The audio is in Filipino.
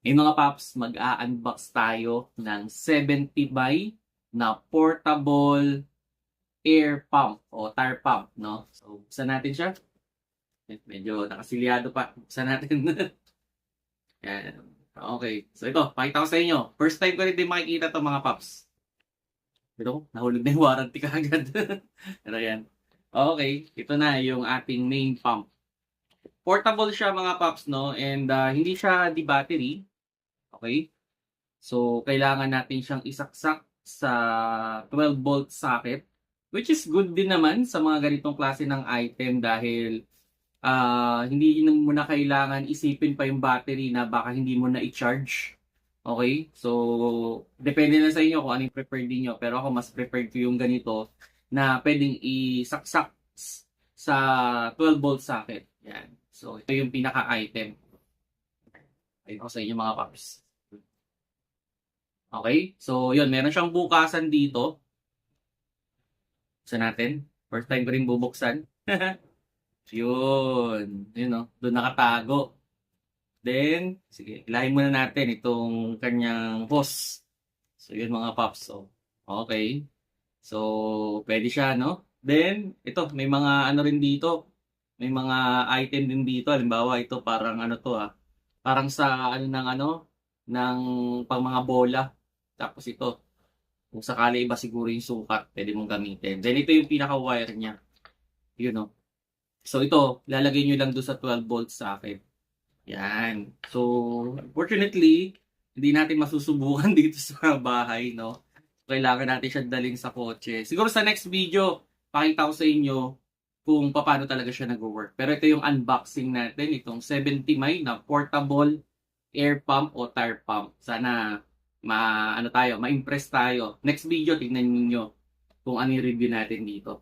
Ngayon mga paps, mag-a-unbox tayo ng 70 by na portable air pump o tire pump, no? So, buksan natin siya. Medyo nakasilyado pa. Buksan natin. Yan. Okay. So ito, pakita ko sa inyo. First time ko rin din makikita to mga paps. Pero nahulog na yung warranty kagad. Pero yan. Okay, ito na yung ating main pump. Portable siya mga paps, no? And hindi siya di battery. Okay? So, kailangan natin siyang isaksak sa 12-volt socket, which is good din naman sa mga ganitong klase ng item dahil hindi mo na kailangan isipin pa yung battery na baka hindi mo na i-charge. Okay? So, depende na sa inyo kung anong preferred niyo. Pero ako mas preferred ko yung ganito na pwedeng isaksak sa 12-volt socket. Yan. So, ito yung pinaka-item. Ayun ako sa inyo mga paps. Okay? So, yun. Meron siyang bukasan dito. Buksan natin. First time ko rin bubuksan. Yun. Yun, no? Doon nakatago. Then, sige. Ilahin muna natin itong kanyang hose. So, yun mga paps. So, okay. So, pwede siya, no? Then, ito. May mga ano rin dito. May mga item din dito. Halimbawa, ito parang ano to parang sa ano ng pang mga bola. Tapos ito, kung sakali iba siguro yung sukat, pwede mong gamitin. Then ito yung pinaka-wire niya. Yun, no? So ito, lalagay nyo lang doon sa 12 volts socket. Yan. So, unfortunately, hindi natin masusubukan dito sa bahay, no? Kailangan natin siya dalhin sa kotse. Siguro sa next video, pakita ko sa inyo kung paano talaga siya nag-work. Pero ito yung unboxing natin, itong 70 may na portable air pump o tire pump. Sana ma-impress tayo. Next video, tingnan niyo kung ano yung review natin dito.